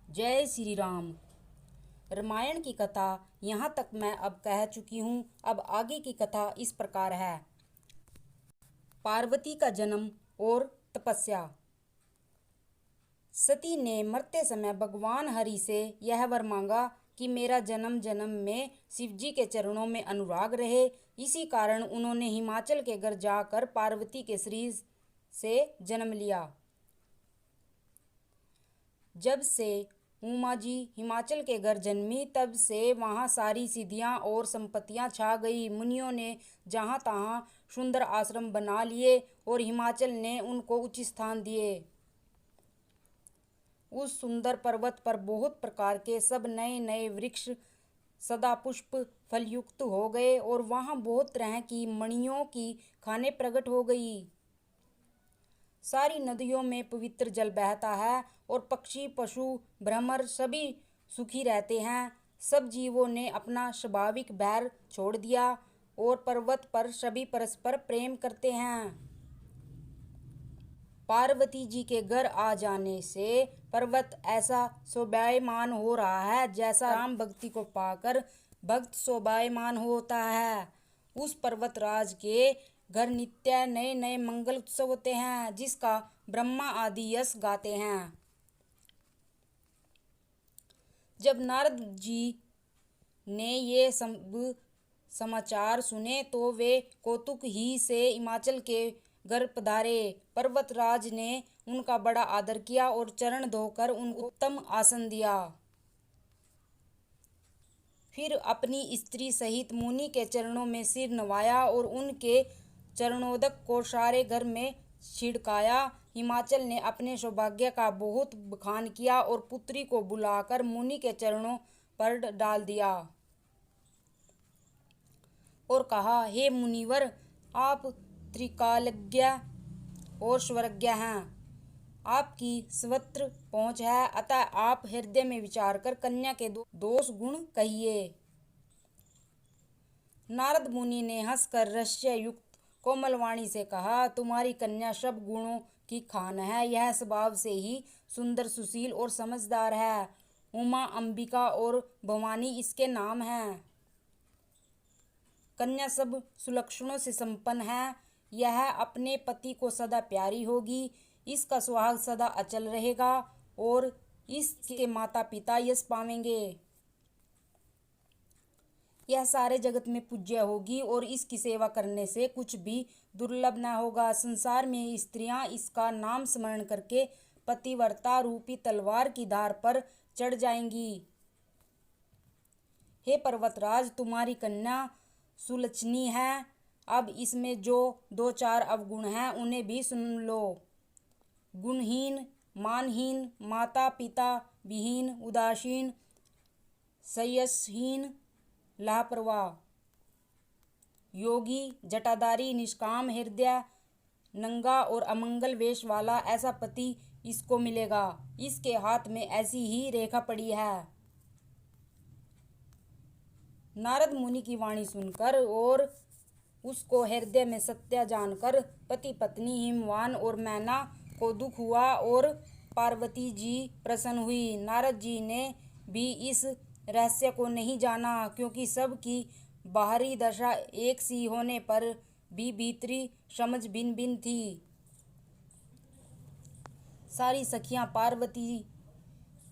जय श्री राम। रामायण की कथा यहाँ तक मैं अब कह चुकी हूँ। अब आगे की कथा इस प्रकार है। पार्वती का जन्म और तपस्या। सती ने मरते समय भगवान हरि से यह वर मांगा कि मेरा जन्म जन्म में शिवजी के चरणों में अनुराग रहे। इसी कारण उन्होंने हिमाचल के घर जाकर पार्वती के शरीर से जन्म लिया। जब से उमा जी हिमाचल के घर जन्मी तब से वहाँ सारी सिद्धियाँ और संपत्तियाँ छा गई। मुनियों ने जहाँ तहाँ सुंदर आश्रम बना लिए और हिमाचल ने उनको उच्च स्थान दिए। उस सुंदर पर्वत पर बहुत प्रकार के सब नए नए वृक्ष सदा पुष्प फलयुक्त हो गए और वहाँ बहुत तरह की मणियों की खानें प्रकट हो गई। सारी नदियों में पवित्र जल बहता है और पक्षी पशु भ्रमर सभी सुखी रहते हैं। सब जीवों ने अपना स्वाभाविक बैर छोड़ दिया और पर्वत पर सभी परस्पर प्रेम करते हैं। पार्वती जी के घर आ जाने से पर्वत ऐसा शोभायमान हो रहा है जैसा राम भक्ति को पाकर भक्त शोभायमान होता है। उस पर्वत राज के घर नित्य नए नए मंगल उत्सव होते हैं जिसका ब्रह्मा आदि यश गाते हैं। जब नारद जी ने ये सब समाचार सुने तो वे कौतुक ही से हिमाचल के घर पधारे। पर्वतराज ने उनका बड़ा आदर किया और चरण धोकर उनको उत्तम आसन दिया। फिर अपनी स्त्री सहित मुनि के चरणों में सिर नवाया और उनके चरणोदक को सारे घर में छिड़काया। हिमाचल ने अपने सौभाग्य का बहुत बखान किया और पुत्री को बुलाकर मुनि के चरणों पर डाल दिया और कहा, हे मुनिवर, आप त्रिकालज्ञ और स्वरज्ञ हैं। आपकी सर्वत्र पहुँच है, अतः आप हृदय में विचार कर कन्या के दोष गुण कहिए। नारद मुनि ने हंसकर रहस्य युक्त कोमल वाणी से कहा, तुम्हारी कन्या सब गुणों की खान है। यह स्वभाव से ही सुंदर सुशील और समझदार है। उमा, अंबिका और भवानी इसके नाम हैं। कन्या सब सुलक्षणों से संपन्न है। यह अपने पति को सदा प्यारी होगी। इसका सुहाग सदा अचल रहेगा और इसके माता पिता यश पावेंगे। यह सारे जगत में पूज्य होगी और इसकी सेवा करने से कुछ भी दुर्लभ न होगा। संसार में स्त्रियां इसका नाम स्मरण करके पतिव्रता रूपी तलवार की धार पर चढ़ जाएंगी। हे पर्वतराज, तुम्हारी कन्या सुलक्षणी है। अब इसमें जो दो चार अवगुण हैं उन्हें भी सुन लो। गुणहीन, मानहीन, माता पिता विहीन, उदासीन, संयसहीन, लापरवाह, योगी, जटाधारी, निष्काम हृदय, नंगा और अमंगल वेश वाला ऐसा पति इसको मिलेगा। इसके हाथ में ऐसी ही रेखा पड़ी है। नारद मुनि की वाणी सुनकर और उसको हृदय में सत्य जानकर पति पत्नी हिमवान और मैना को दुख हुआ और पार्वती जी प्रसन्न हुई। नारद जी ने भी इस रहस्य को नहीं जाना क्योंकि सबकी बाहरी दशा एक सी होने पर भी भीतरी समझ भिन्न भिन्न थी। सारी सखियां पार्वती,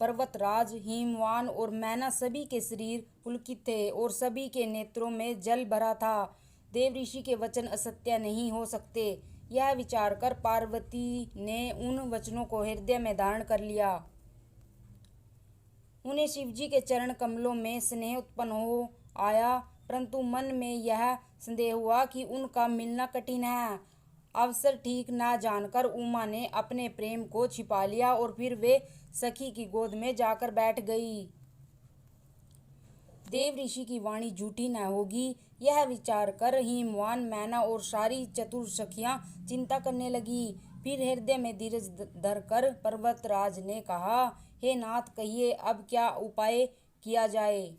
पर्वतराज, हिमवान और मैना सभी के शरीर पुलकित थे और सभी के नेत्रों में जल भरा था। देव ऋषि के वचन असत्य नहीं हो सकते, यह विचार कर पार्वती ने उन वचनों को हृदय में धारण कर लिया। उन्हें शिवजी के चरण कमलों में स्नेह उत्पन्न हो आया, परंतु मन में यह संदेह हुआ कि उनका मिलना कठिन है। अवसर ठीक न जानकर उमा ने अपने प्रेम को छिपा लिया और फिर वे सखी की गोद में जाकर बैठ गई। देव ऋषि की वाणी झूठी न होगी, यह विचार कर हिमवान, मैना और सारी चतुर सखियां चिंता करने लगी। फिर हृदय में धीरज धरकर पर्वतराज ने कहा, हे नाथ, कहिए अब क्या उपाय किया जाए।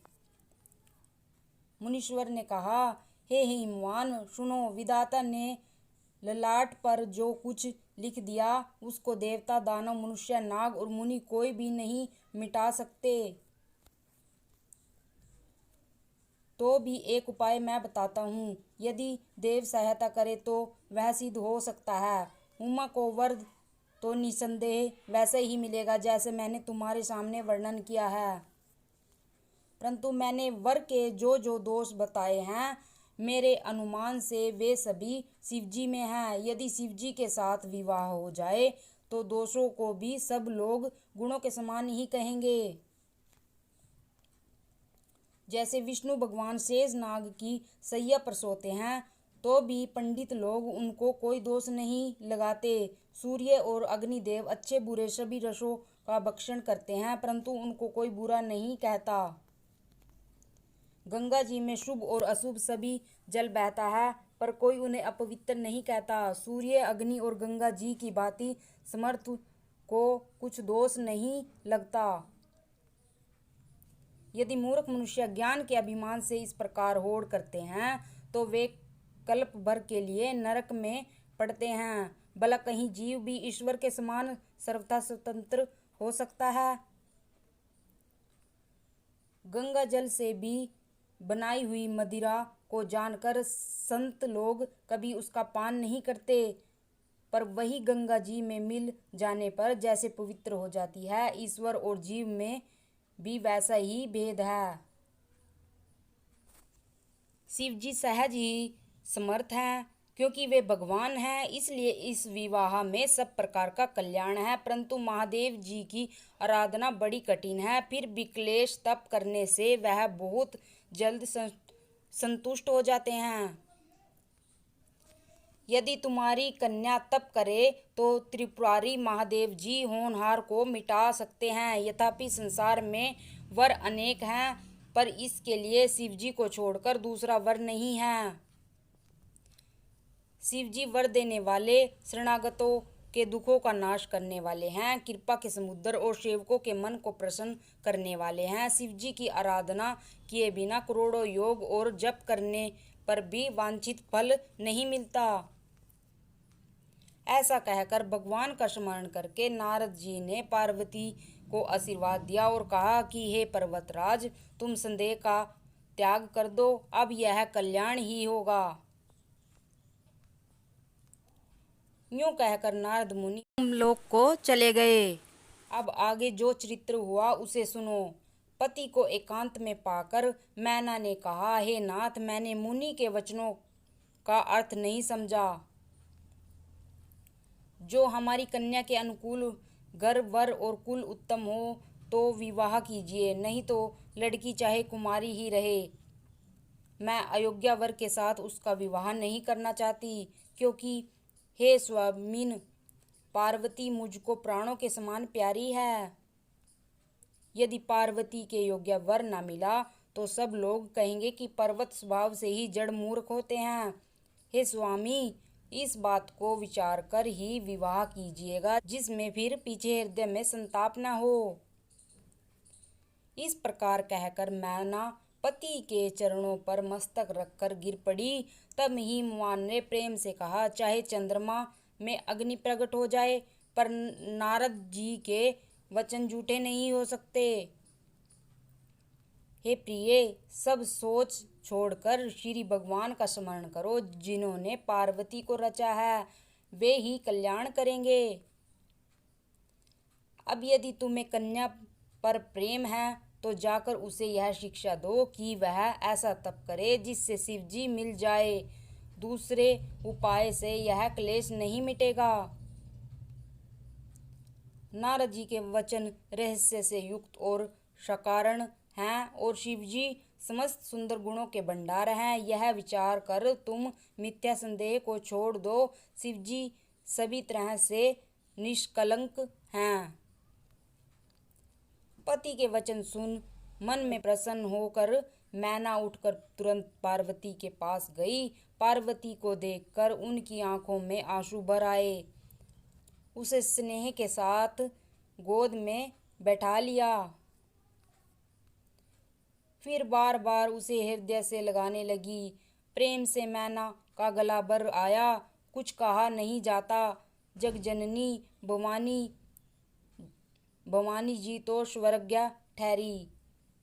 मुनीश्वर ने कहा, हे हिमवान, सुनो, विधाता ने ललाट पर जो कुछ लिख दिया उसको देवता, दानव, मनुष्य, नाग और मुनि कोई भी नहीं मिटा सकते, तो भी एक उपाय मैं बताता हूँ। यदि देव सहायता करे तो वह सिद्ध हो सकता है। उमा को वर तो निसंदेह वैसे ही मिलेगा जैसे मैंने तुम्हारे सामने वर्णन किया है, परंतु मैंने वर के जो जो दोष बताए हैं, मेरे अनुमान से वे सभी शिवजी में हैं। यदि शिवजी के साथ विवाह हो जाए तो दोषों को भी सब लोग गुणों के समान ही कहेंगे। जैसे विष्णु भगवान शेष नाग की सैया पर सोते हैं तो भी पंडित लोग उनको कोई दोष नहीं लगाते। सूर्य और अग्निदेव अच्छे बुरे सभी रसों का भक्षण करते हैं, परंतु उनको कोई बुरा नहीं कहता। गंगा जी में शुभ और अशुभ सभी जल बहता है, पर कोई उन्हें अपवित्र नहीं कहता। सूर्य, अग्नि और गंगा जी की भांति समर्थ को कुछ दोष नहीं लगता। यदि मूर्ख मनुष्य ज्ञान के अभिमान से इस प्रकार होड़ करते हैं तो वे कल्प भर के लिए नरक में पड़ते हैं। भला कहीं जीव भी ईश्वर के समान सर्वथा स्वतंत्र हो सकता है? गंगा जल से भी बनाई हुई मदिरा को जानकर संत लोग कभी उसका पान नहीं करते, पर वही गंगा जी में मिल जाने पर जैसे पवित्र हो जाती है, ईश्वर और जीव में भी वैसा ही भेद है। शिव जी सहज ही समर्थ हैं, क्योंकि वे भगवान हैं, इसलिए इस विवाह में सब प्रकार का कल्याण है। परंतु महादेव जी की आराधना बड़ी कठिन है, फिर विक्लेश तप करने से वह बहुत जल्द संतुष्ट हो जाते हैं। यदि तुम्हारी कन्या तप करे तो त्रिपुरारी महादेव जी होनहार को मिटा सकते हैं। यद्यपि संसार में वर अनेक हैं, पर इसके लिए शिवजी को छोड़कर दूसरा वर नहीं है। शिवजी वर देने वाले, शरणागतों के दुखों का नाश करने वाले हैं, कृपा के समुद्र और सेवकों के मन को प्रसन्न करने वाले हैं। शिवजी की आराधना किए बिना करोड़ों योग और जप करने पर भी वांछित फल नहीं मिलता। ऐसा कहकर भगवान का स्मरण करके नारद जी ने पार्वती को आशीर्वाद दिया और कहा कि हे पर्वतराज, तुम संदेह का त्याग कर दो, अब यह कल्याण ही होगा। यूं कहकर नारद मुनि लोक को चले गए। अब आगे जो चरित्र हुआ उसे सुनो। पति को एकांत में पाकर मैना ने कहा, हे नाथ, मैंने मुनि के वचनों का अर्थ नहीं समझा। जो हमारी कन्या के अनुकूल घर, वर और कुल उत्तम हो तो विवाह कीजिए, नहीं तो लड़की चाहे कुमारी ही रहे। मैं अयोग्य वर के साथ उसका विवाह नहीं करना चाहती, क्योंकि हे स्वामिन, पार्वती मुझको प्राणों के समान प्यारी है। यदि पार्वती के योग्य वर न मिला तो सब लोग कहेंगे कि पर्वत स्वभाव से ही जड़ मूर्ख होते हैं। हे स्वामी, इस बात को विचार कर ही विवाह कीजिएगा, जिसमें फिर पीछे हृदय में संताप न हो। इस प्रकार कहकर मैना पति के चरणों पर मस्तक रखकर गिर पड़ी। तब हिमवान ने प्रेम से कहा, चाहे चंद्रमा में अग्नि प्रकट हो जाए, पर नारद जी के वचन झूठे नहीं हो सकते। हे प्रिय, सब सोच छोड़कर श्री भगवान का स्मरण करो, जिन्होंने पार्वती को रचा है, वे ही कल्याण करेंगे। अब यदि तुम्हें कन्या पर प्रेम है तो जाकर उसे यह शिक्षा दो कि वह ऐसा तप करे जिससे शिवजी मिल जाए। दूसरे उपाय से यह क्लेश नहीं मिटेगा। नारद जी के वचन रहस्य से युक्त और सकारण हैं और शिवजी समस्त सुंदर गुणों के भंडार हैं। यह विचार कर तुम मिथ्या संदेह को छोड़ दो। शिवजी सभी तरह से निष्कलंक हैं। पति के वचन सुन मन में प्रसन्न होकर मैना उठकर तुरंत पार्वती के पास गई। पार्वती को देखकर उनकी आंखों में आंसू भर आए। उसे स्नेह के साथ गोद में बैठा लिया, फिर बार बार उसे हृदय से लगाने लगी। प्रेम से मैना का गला भर आया। कुछ कहा नहीं जाता। जगजननी भवानी भवानी जी तो स्वर्गज्ञा ठहरी।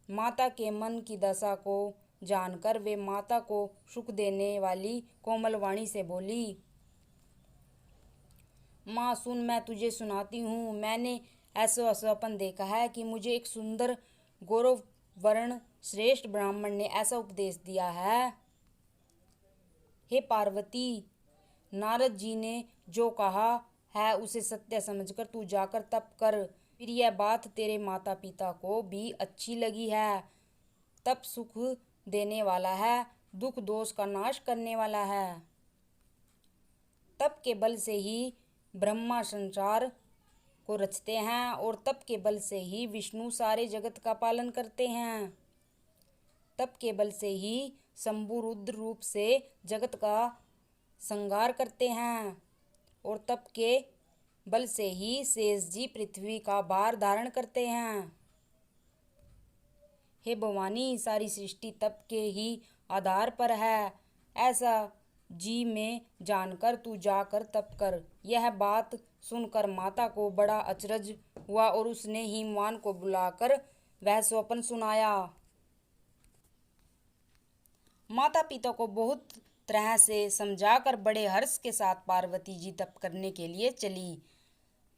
माता के मन की दशा को जानकर वे माता को सुख देने वाली कोमल वाणी से बोली, माँ सुन, मैं तुझे सुनाती हूँ। मैंने ऐसा स्वप्न देखा है कि मुझे एक सुंदर गौरव वर्ण श्रेष्ठ ब्राह्मण ने ऐसा उपदेश दिया है। हे पार्वती, नारद जी ने जो कहा है उसे सत्य समझकर तू जाकर तप कर। फिर यह बात तेरे माता पिता को भी अच्छी लगी है। तप सुख देने वाला है, दुख दोष का नाश करने वाला है। तप के बल से ही ब्रह्मा संसार को रचते हैं और तप के बल से ही विष्णु सारे जगत का पालन करते हैं। तप के बल से ही शंभु रुद्र रूप से जगत का संहार करते हैं और तप के बल से ही शेष जी पृथ्वी का भार धारण करते हैं। हे भवानी, सारी सृष्टि तप के ही आधार पर है, ऐसा जी में जानकर तू जाकर तप कर। यह बात सुनकर माता को बड़ा अचरज हुआ और उसने हिमवान को बुलाकर वह स्वप्न सुनाया। माता पिता को बहुत तरह से समझाकर बड़े हर्ष के साथ पार्वती जी तप करने के लिए चली।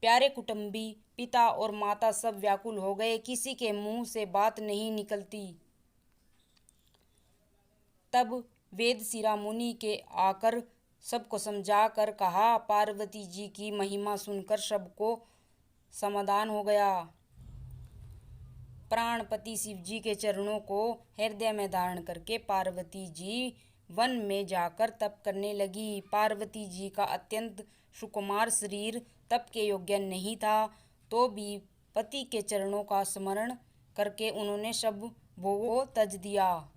प्यारे कुटुंबी पिता और माता सब व्याकुल हो गए, किसी के मुंह से बात नहीं निकलती। तब वेद शिरा मुनि के आकर सबको समझा कर कहा। पार्वती जी की महिमा सुनकर सबको समाधान हो गया। प्राणपति शिव जी के चरणों को हृदय में धारण करके पार्वती जी वन में जाकर तप करने लगी। पार्वती जी का अत्यंत सुकुमार शरीर तप के योग्य नहीं था, तो भी पति के चरणों का स्मरण करके उन्होंने सब भोगों तज दिया।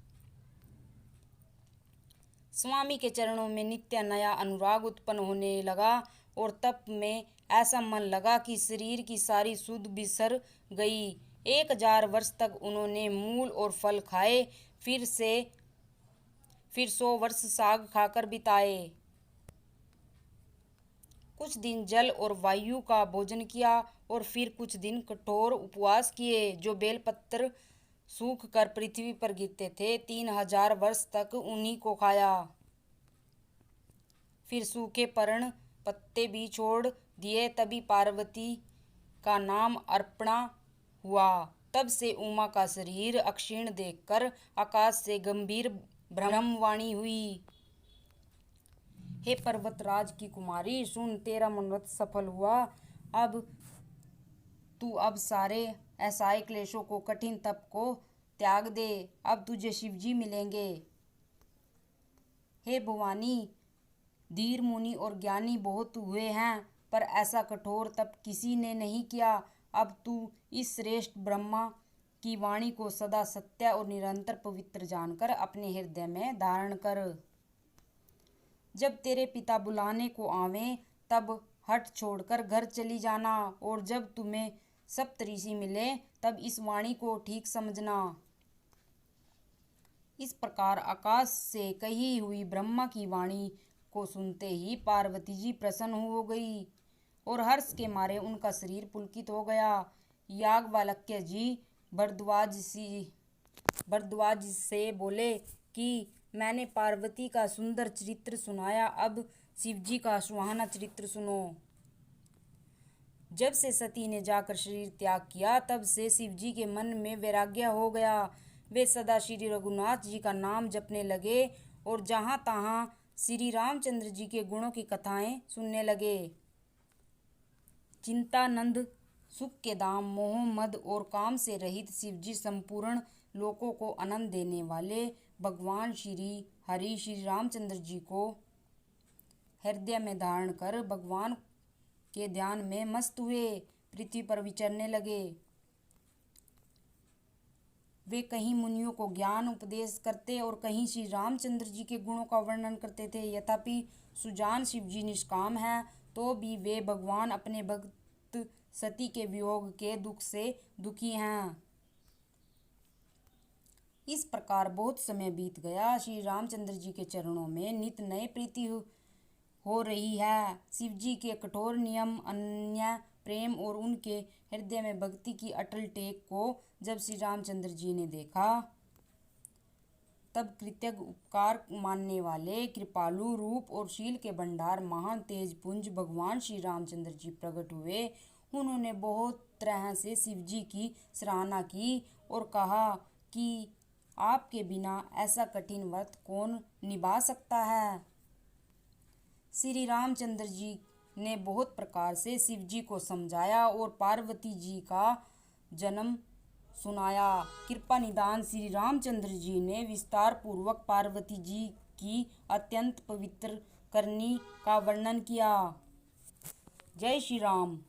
स्वामी के चरणों में नित्य नया अनुराग उत्पन्न होने लगा और तप में ऐसा मन लगा कि शरीर की सारी सुध बिसर गई। 1000 वर्ष तक उन्होंने मूल और फल खाए, फिर 100 वर्ष साग खाकर बिताए। कुछ दिन जल और वायु का भोजन किया और फिर कुछ दिन कठोर उपवास किए, जो बेलपत्र सूख कर पृथ्वी पर गिरते थे। 3000 वर्ष तक उन्हीं को खाया। फिर सूखे पर्ण पत्ते भी छोड़ दिए। तभी पार्वती का नाम अर्पणा हुआ। तब से उमा का शरीर अक्षीण देखकर आकाश से गंभीर ब्रह्मवाणी हुई। हे पर्वतराज की कुमारी, सुन, तेरा मनोरथ सफल हुआ। अब सारे असहाय क्लेशों को, कठिन तप को त्याग दे। अब तुझे शिवजी मिलेंगे। हे भवानी, धीर मुनि और ज्ञानी बहुत हुए हैं, पर ऐसा कठोर तप किसी ने नहीं किया। अब तू इस श्रेष्ठ ब्रह्मा की वाणी को सदा सत्य और निरंतर पवित्र जानकर अपने हृदय में धारण कर। जब तेरे पिता बुलाने को आवें, तब हट छोड़कर घर चली जाना, और जब तुम्हें सप्तऋषि मिले तब इस वाणी को ठीक समझना। इस प्रकार आकाश से कही हुई ब्रह्मा की वाणी को सुनते ही पार्वती जी प्रसन्न हो गई और हर्ष के मारे उनका शरीर पुलकित हो गया। याज्ञवल्क्य जी भरद्वाज से बोले कि मैंने पार्वती का सुंदर चरित्र सुनाया, अब शिवजी का सुहाना चरित्र सुनो। जब से सती ने जाकर शरीर त्याग किया, तब से शिवजी के मन में वैराग्य हो गया। वे सदा श्री रघुनाथ जी का नाम जपने लगे और जहाँ तहाँ श्री रामचंद्र जी के गुणों की कथाएं सुनने लगे। चिंतानंद, सुख के धाम, मोह मद और काम से रहित शिवजी संपूर्ण लोकों को आनंद देने वाले भगवान श्री हरि श्री रामचंद्र जी को हृदय में धारण कर भगवान के ध्यान में मस्त हुए पृथ्वी पर विचरने लगे। वे कहीं मुनियों को ज्ञान उपदेश करते और कहीं श्री रामचंद्र जी के गुणों का वर्णन करते थे। यद्यपि सुजान शिवजी निष्काम है, तो भी वे भगवान अपने भक्त सती के वियोग के दुख से दुखी हैं। इस प्रकार बहुत समय बीत गया। श्री रामचंद्र जी के चरणों में नित नए प्रीति हो रही है। शिवजी के कठोर नियम अन्य प्रेम और उनके हृदय में भक्ति की अटल टेक को जब श्री रामचंद्र जी ने देखा, तब कृतज्ञ उपकार मानने वाले कृपालु रूप और शील के भंडार महान तेज पुंज भगवान श्री रामचंद्र जी प्रकट हुए। उन्होंने बहुत तरह से शिव जी की सराहना की और कहा कि आपके बिना ऐसा कठिन व्रत कौन निभा सकता है। श्री रामचंद्र जी ने बहुत प्रकार से शिव जी को समझाया और पार्वती जी का जन्म सुनाया। कृपा निदान श्री रामचंद्र जी ने विस्तार पूर्वक पार्वती जी की अत्यंत पवित्र करनी का वर्णन किया। जय श्री राम।